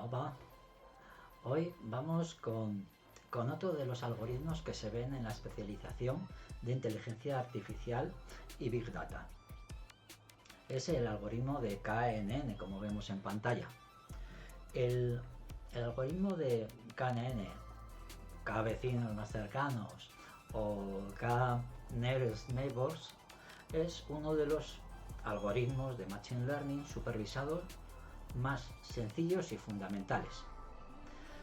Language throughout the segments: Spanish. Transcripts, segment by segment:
Hola, hoy vamos con otro de los algoritmos que se ven en la especialización de inteligencia artificial y Big Data. Es el algoritmo de KNN, como vemos en pantalla. El algoritmo de KNN, K vecinos más cercanos o K nearest neighbors, es uno de los algoritmos de Machine Learning supervisados más sencillos y fundamentales.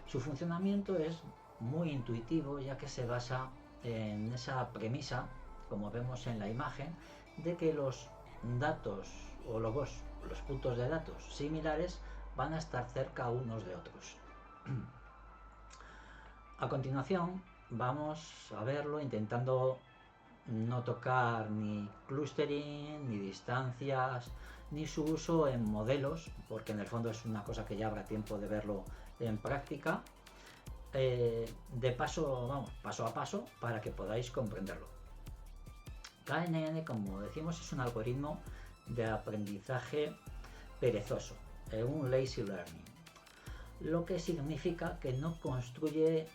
Su funcionamiento es muy intuitivo, ya que se basa en esa premisa, como vemos en la imagen, de que los datos o los puntos de datos similares van a estar cerca unos de otros. A continuación vamos a verlo intentando no tocar ni clustering, ni distancias, ni su uso en modelos, porque en el fondo es una cosa que ya habrá tiempo de verlo en práctica, de paso a paso para que podáis comprenderlo. KNN, como decimos, es un algoritmo de aprendizaje perezoso, un lazy learning, lo que significa que no construye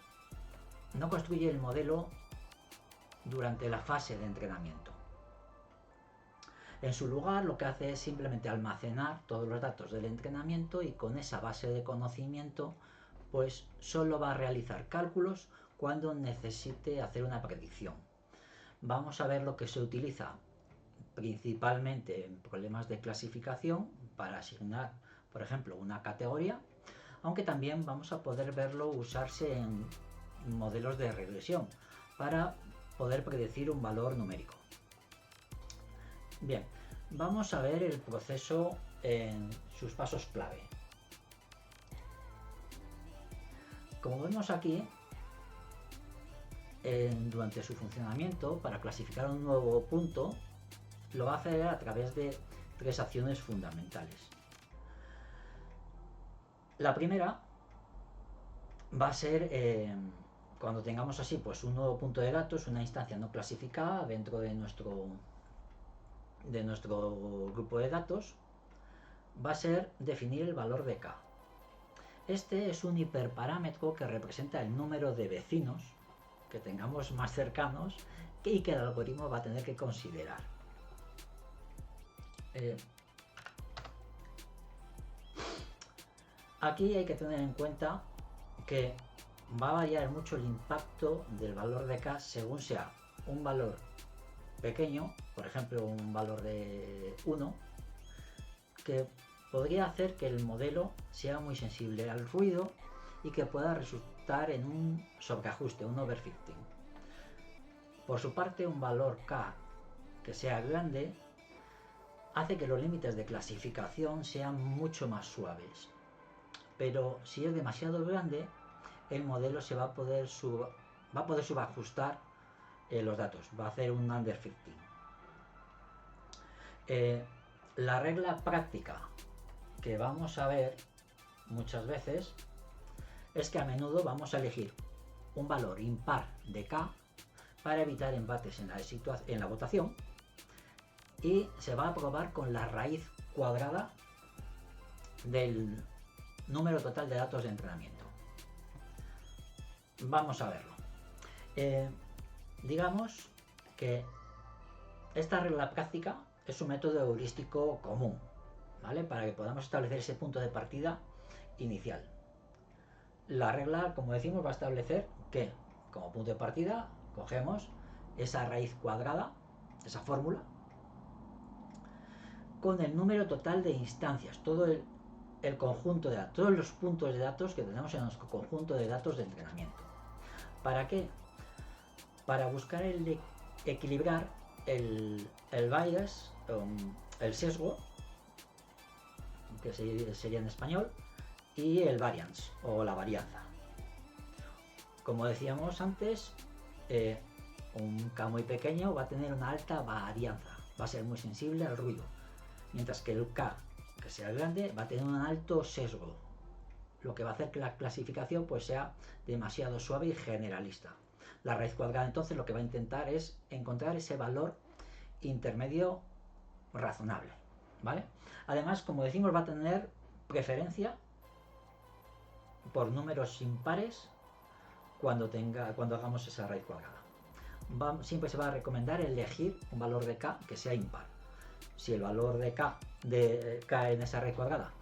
el modelo durante la fase de entrenamiento. En su lugar, lo que hace es simplemente almacenar todos los datos del entrenamiento y con esa base de conocimiento pues solo va a realizar cálculos cuando necesite hacer una predicción. Vamos a ver lo que se utiliza principalmente en problemas de clasificación para asignar, por ejemplo, una categoría, aunque también vamos a poder verlo usarse en modelos de regresión para poder predecir un valor numérico. Bien, vamos a ver el proceso en sus pasos clave. Como vemos aquí, durante su funcionamiento, para clasificar un nuevo punto, lo va a hacer a través de tres acciones fundamentales. La primera va a ser cuando tengamos así pues un nuevo punto de datos, una instancia no clasificada dentro de nuestro grupo de datos, va a ser definir el valor de K. Este es un hiperparámetro que representa el número de vecinos que tengamos más cercanos y que el algoritmo va a tener que considerar. Aquí hay que tener en cuenta que va a variar mucho el impacto del valor de K según sea un valor pequeño, por ejemplo un valor de 1, que podría hacer que el modelo sea muy sensible al ruido y que pueda resultar en un sobreajuste, un overfitting. Por su parte, un valor K que sea grande hace que los límites de clasificación sean mucho más suaves. Pero si es demasiado grande, el modelo se va a poder subajustar los datos, va a hacer un underfitting. La regla práctica que vamos a ver muchas veces es que a menudo vamos a elegir un valor impar de K para evitar empates en la votación, y se va a probar con la raíz cuadrada del número total de datos de entrenamiento. Vamos a verlo. Digamos que esta regla práctica es un método heurístico común, ¿vale? Para que podamos establecer ese punto de partida inicial. La regla, como decimos, va a establecer que como punto de partida cogemos esa raíz cuadrada, esa fórmula, con el número total de instancias, todo el conjunto de datos, todos los puntos de datos que tenemos en nuestro conjunto de datos de entrenamiento. ¿Para qué? Para buscar equilibrar el bias, el sesgo, que sería en español, y el variance o la varianza. Como decíamos antes, un K muy pequeño va a tener una alta varianza, va a ser muy sensible al ruido, mientras que el K, que sea grande, va a tener un alto sesgo, lo que va a hacer que la clasificación pues sea demasiado suave y generalista. La raíz cuadrada entonces lo que va a intentar es encontrar ese valor intermedio razonable, ¿vale? Además, como decimos, va a tener preferencia por números impares cuando hagamos esa raíz cuadrada. Siempre se va a recomendar elegir un valor de k que sea impar. Si el valor de k en esa raíz cuadrada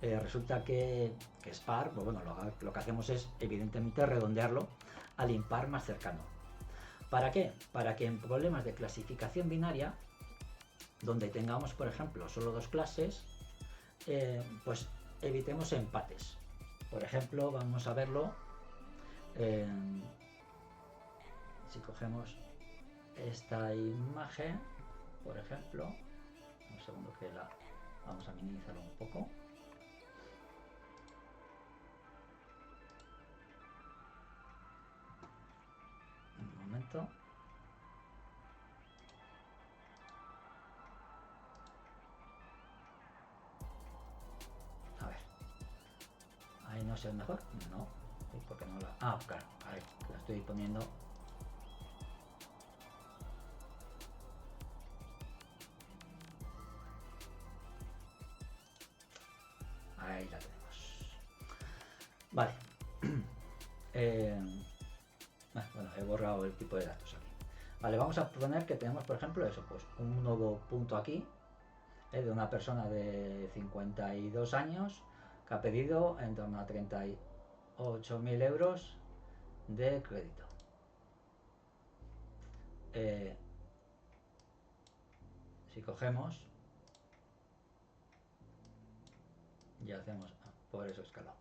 resulta que es par, pues bueno, lo que hacemos es evidentemente redondearlo al impar más cercano. ¿Para qué? Para que en problemas de clasificación binaria, donde tengamos, por ejemplo, solo dos clases, pues evitemos empates. Por ejemplo, vamos a verlo si cogemos esta imagen, por ejemplo, un segundo que la vamos a minimizarlo un poco. Un momento. A ver. Ahí no sé mejor. No. ¿Por qué no la...? Ah, claro. Ahí la estoy poniendo. Ahí la tenemos. Vale. Bueno, he borrado el tipo de datos aquí. Vale, vamos a poner que tenemos, por ejemplo, eso, pues un nuevo punto aquí, de una persona de 52 años que ha pedido en torno a 38.000 euros de crédito. Si cogemos y hacemos por eso escalado,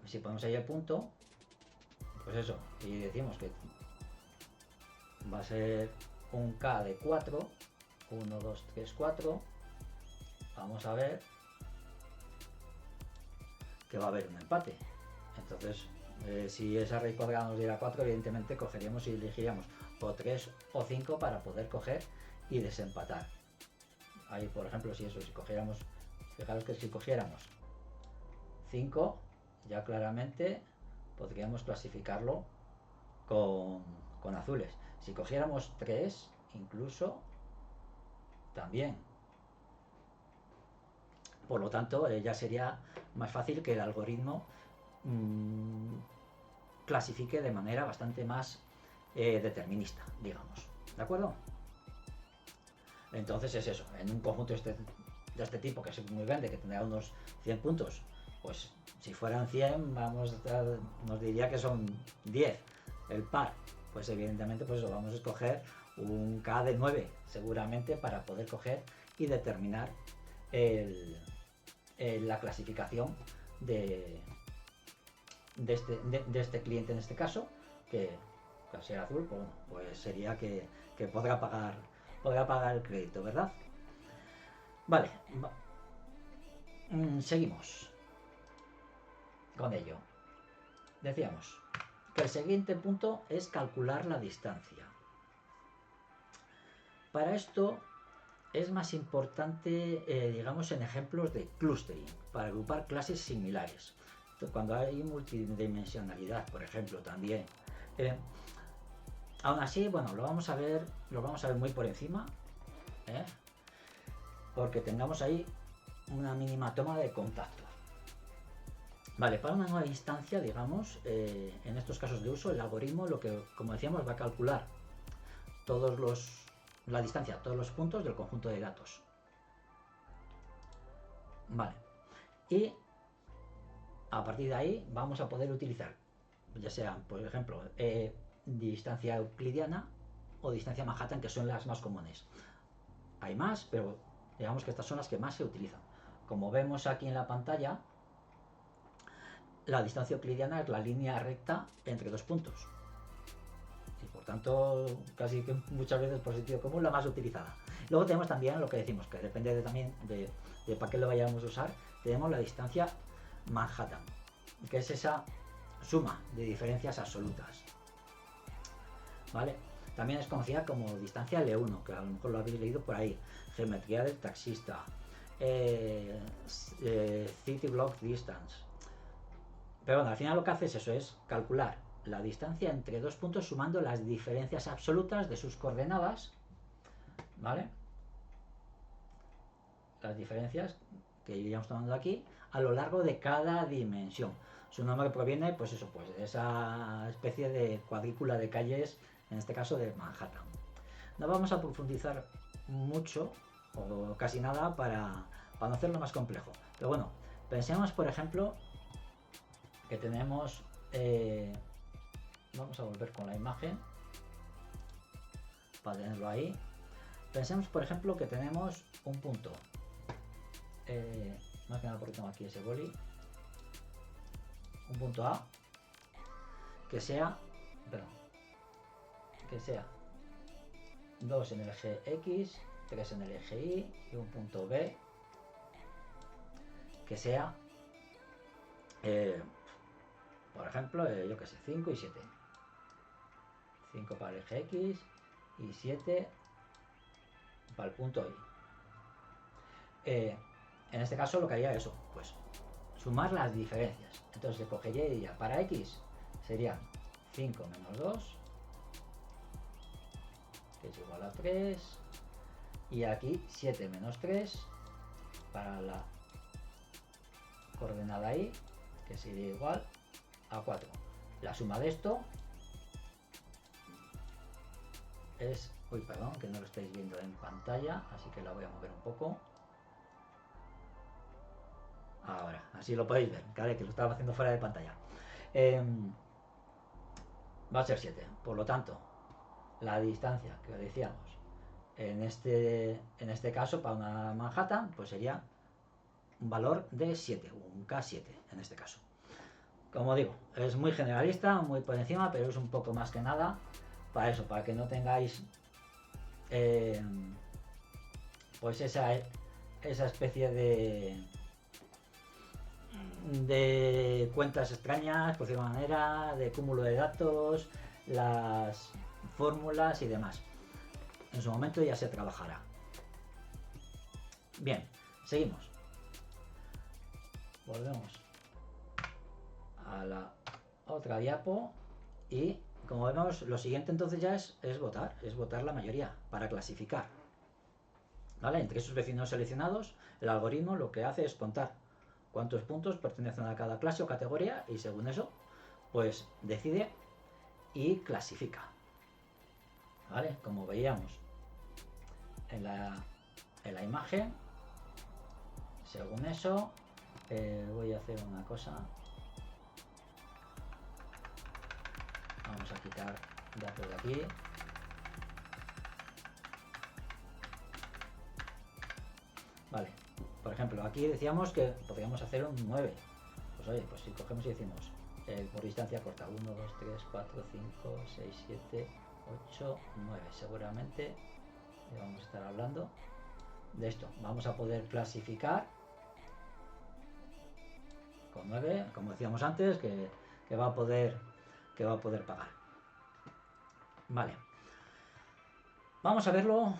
si ponemos ahí el punto, pues eso, y decimos que va a ser un K de 4, 1, 2, 3, 4, vamos a ver que va a haber un empate. Entonces, si esa raíz cuadrada nos diera 4, evidentemente cogeríamos y elegiríamos o 3 o 5 para poder coger y desempatar. Ahí, por ejemplo, si cogiéramos, fijaros que si cogiéramos 5, ya claramente podríamos clasificarlo con azules. Si cogiéramos 3, incluso, también. Por lo tanto, ya sería más fácil que el algoritmo clasifique de manera bastante más determinista, digamos. ¿De acuerdo? Entonces es eso, en un conjunto de este tipo, que es muy grande, que tendrá unos 100 puntos, pues si fueran 100, nos diría que son 10 el par. Pues evidentemente pues eso, vamos a escoger un K de 9 seguramente para poder coger y determinar la clasificación de este cliente en este caso, que al ser azul, pues, bueno, pues sería que podrá pagar el crédito, ¿verdad? Vale, seguimos con ello. Decíamos que el siguiente punto es calcular la distancia. Para esto es más importante, digamos, en ejemplos de clustering, para agrupar clases similares. Cuando hay multidimensionalidad, por ejemplo, también. Aún así, bueno, lo vamos a ver muy por encima, porque tengamos ahí una mínima toma de contacto. Vale, para una nueva instancia, digamos, en estos casos de uso, el algoritmo, lo que, como decíamos, va a calcular la distancia, todos los puntos del conjunto de datos. Vale, y a partir de ahí vamos a poder utilizar, ya sea, por ejemplo, distancia euclidiana o distancia Manhattan, que son las más comunes. Hay más, pero digamos que estas son las que más se utilizan. Como vemos aquí en la pantalla, la distancia euclidiana es la línea recta entre dos puntos. Y por tanto, casi que muchas veces por sentido común, la más utilizada. Luego tenemos también lo que decimos, que depende también de para qué lo vayamos a usar, tenemos la distancia Manhattan, que es esa suma de diferencias absolutas. ¿Vale? También es conocida como distancia L1, que a lo mejor lo habéis leído por ahí. Geometría del taxista. City block distance. Pero bueno, al final lo que hace es eso, es calcular la distancia entre dos puntos sumando las diferencias absolutas de sus coordenadas, ¿vale? Las diferencias que iríamos tomando aquí, a lo largo de cada dimensión. Su nombre proviene, pues eso, pues de esa especie de cuadrícula de calles, en este caso de Manhattan. No vamos a profundizar mucho, o casi nada, para no hacerlo más complejo. Pero bueno, pensemos, por ejemplo, que tenemos... vamos a volver con la imagen para tenerlo ahí. Pensemos, por ejemplo, que tenemos un punto. Más que nada porque tengo aquí ese boli. Un punto A que sea, perdón, que sea 2 en el eje X, 3 en el eje Y y un punto B que sea, por ejemplo, yo que sé, 5 y 7. 5 para el eje X y 7 para el punto Y. En este caso lo que haría eso, pues sumar las diferencias. Entonces se cogería y diría, para X serían 5 menos 2, que es igual a 3, y aquí 7 menos 3 para la coordenada Y, que sería igual a 4. La suma de esto es... Uy, perdón, que no lo estáis viendo en pantalla, así que la voy a mover un poco. Ahora, así lo podéis ver, ¿vale? Que lo estaba haciendo fuera de pantalla. Va a ser 7. Por lo tanto, la distancia que decíamos en este caso para una Manhattan, pues sería un valor de 7, un K7 en este caso. Como digo, es muy generalista, muy por encima, pero es un poco más que nada para eso, para que no tengáis pues esa especie de cuentas extrañas, por decirlo de manera, de cúmulo de datos, las fórmulas y demás. En su momento ya se trabajará. Bien, seguimos. Volvemos a la otra diapo y como vemos lo siguiente entonces ya es votar la mayoría para clasificar. ¿Vale? Entre esos vecinos seleccionados, el algoritmo lo que hace es contar cuántos puntos pertenecen a cada clase o categoría y según eso, pues decide y clasifica. ¿Vale? Como veíamos en la imagen, según eso, voy a hacer una cosa. Vamos a quitar datos de aquí. Vale, por ejemplo, aquí decíamos que podríamos hacer un 9. Pues oye, pues si cogemos y decimos por distancia corta 1, 2, 3, 4, 5, 6, 7, 8, 9. Seguramente vamos a estar hablando de esto. Vamos a poder clasificar con 9, como decíamos antes, que va a poder pagar. Vale. Vamos a verlo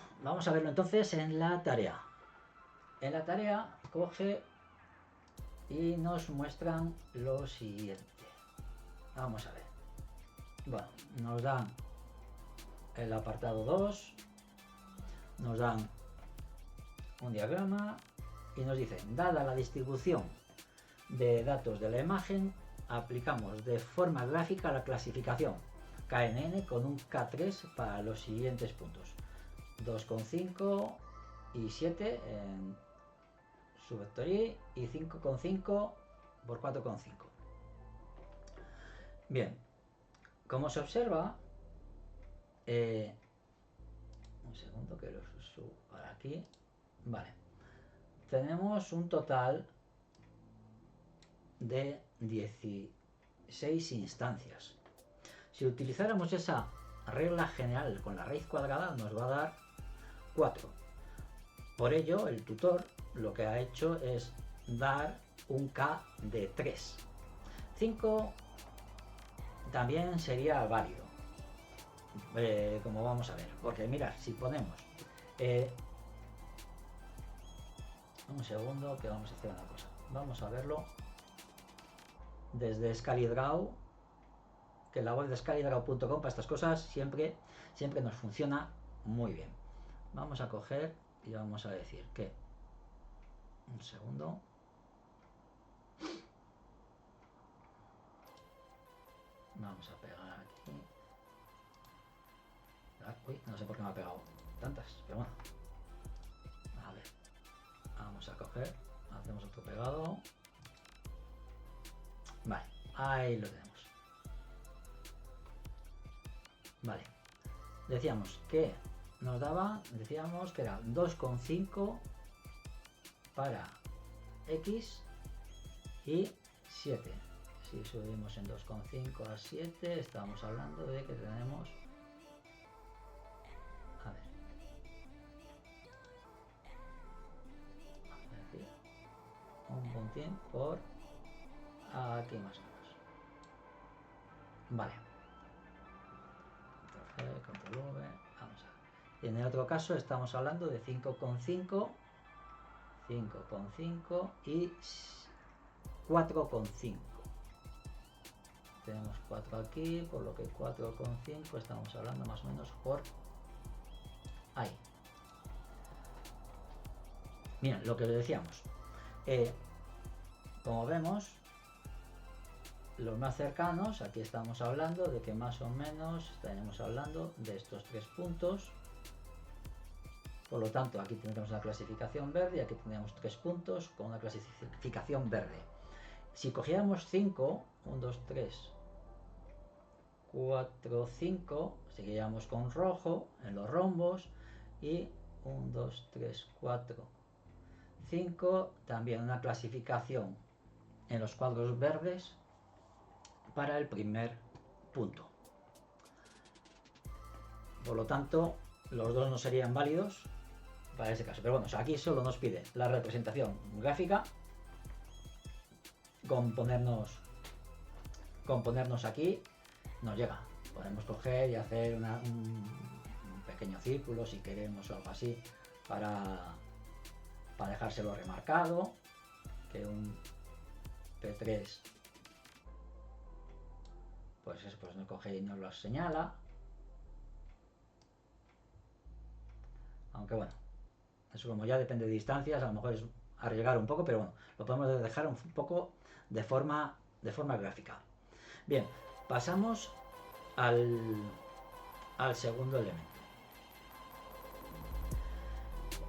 entonces en la tarea. En la tarea coge y nos muestran lo siguiente. Vamos a ver. Bueno, nos dan el apartado 2, nos dan un diagrama y nos dicen, dada la distribución de datos de la imagen, aplicamos de forma gráfica la clasificación KNN con un K3 para los siguientes puntos. 2,5 y 7 en su vector Y y 5,5 por 4,5. Bien, como se observa, un segundo que lo subo para aquí. Vale, tenemos un total de 16 instancias. Si utilizáramos esa regla general con la raíz cuadrada, nos va a dar 4. Por ello, el tutor lo que ha hecho es dar un K de 3. 5 también sería válido, como vamos a ver, porque mirad, si ponemos un segundo que vamos a hacer una cosa, vamos a verlo desde ScaliDraw, que la web de scalidraw.com para estas cosas siempre nos funciona muy bien. Vamos a coger y vamos a decir que Un segundo. Vamos a pegar aquí. Uy, no sé por qué me ha pegado tantas, pero bueno. A ver. Vamos a coger. Hacemos otro pegado. Vale, ahí lo tenemos. Vale. Decíamos que nos daba, decíamos que era 2,5 para X y 7. Si subimos en 2,5 a 7, estamos hablando de que tenemos, a ver, aquí, un puntín por aquí más o menos. Vale. Control V, vamos a ver. Y en el otro caso estamos hablando de 5,5, 5,5 y 4,5. Tenemos 4 aquí, por lo que 4,5 estamos hablando más o menos por ahí. Bien, lo que decíamos. Como vemos, los más cercanos, aquí estamos hablando de que más o menos estaremos hablando de estos 3 puntos. Por lo tanto, aquí tendremos una clasificación verde y aquí tendríamos 3 puntos con una clasificación verde. Si cogiéramos 5, 1, 2, 3, 4, 5, seguiríamos con rojo en los rombos y 1, 2, 3, 4, 5, también una clasificación en los cuadros verdes para el primer punto. Por lo tanto, los dos no serían válidos para ese caso. Pero bueno, aquí solo nos pide la representación gráfica, con ponernos aquí, nos llega. Podemos coger y hacer un pequeño círculo si queremos o algo así para dejárselo remarcado, que un P3 pues nos coge y nos lo señala. Aunque bueno, eso como ya depende de distancias, a lo mejor es arriesgar un poco, pero bueno, lo podemos dejar un poco de forma gráfica. Bien, pasamos al segundo elemento.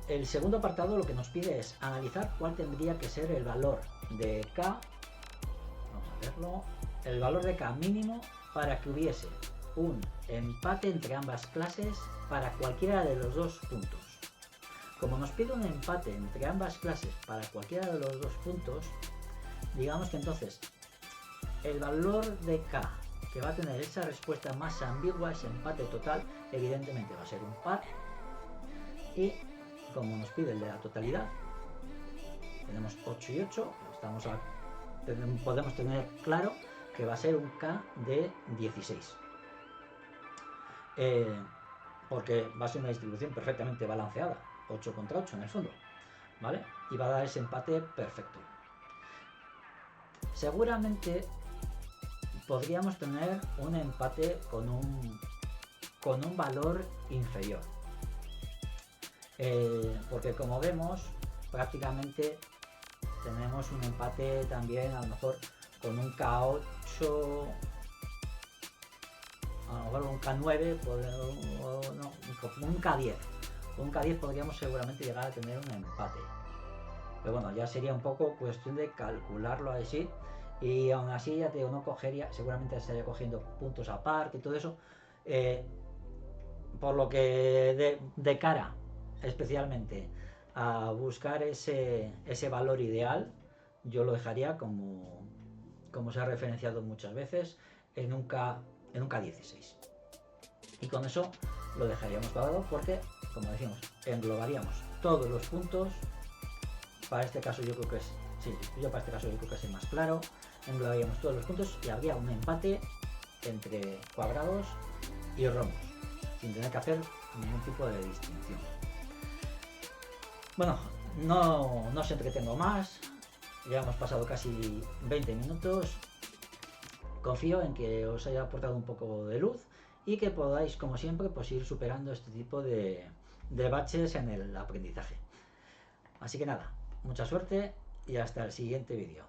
El segundo apartado lo que nos pide es analizar cuál tendría que ser el valor de K, vamos a verlo, el valor de K mínimo para que hubiese un empate entre ambas clases para cualquiera de los dos puntos. Como nos pide un empate entre ambas clases para cualquiera de los dos puntos, digamos que entonces el valor de K que va a tener esa respuesta más ambigua, ese empate total, evidentemente va a ser un par. Y como nos pide el de la totalidad, tenemos 8 y 8, podemos tener claro que va a ser un K de 16. Porque va a ser una distribución perfectamente balanceada, 8 contra 8 en el fondo, ¿vale? Y va a dar ese empate perfecto. Seguramente podríamos tener un empate con un valor inferior. Porque como vemos, prácticamente tenemos un empate también a lo mejor con un K8, a lo mejor un K9, un K10. Con un K10 podríamos seguramente llegar a tener un empate. Pero bueno, ya sería un poco cuestión de calcularlo así. Y aún así, ya te digo, no cogería, seguramente estaría cogiendo puntos aparte y todo eso. Por lo que de cara especialmente a buscar ese valor ideal, yo lo dejaría como se ha referenciado muchas veces en un K16. Y con eso lo dejaríamos cuadrado porque, como decimos, englobaríamos todos los puntos. Para este caso yo creo que es, sí, yo para este caso yo creo que es el más claro. Englobaríamos todos los puntos y habría un empate entre cuadrados y rombos, sin tener que hacer ningún tipo de distinción. Bueno, no os entretengo más, ya hemos pasado casi 20 minutos. Confío en que os haya aportado un poco de luz y que podáis, como siempre, pues ir superando este tipo de baches en el aprendizaje. Así que nada, mucha suerte y hasta el siguiente vídeo.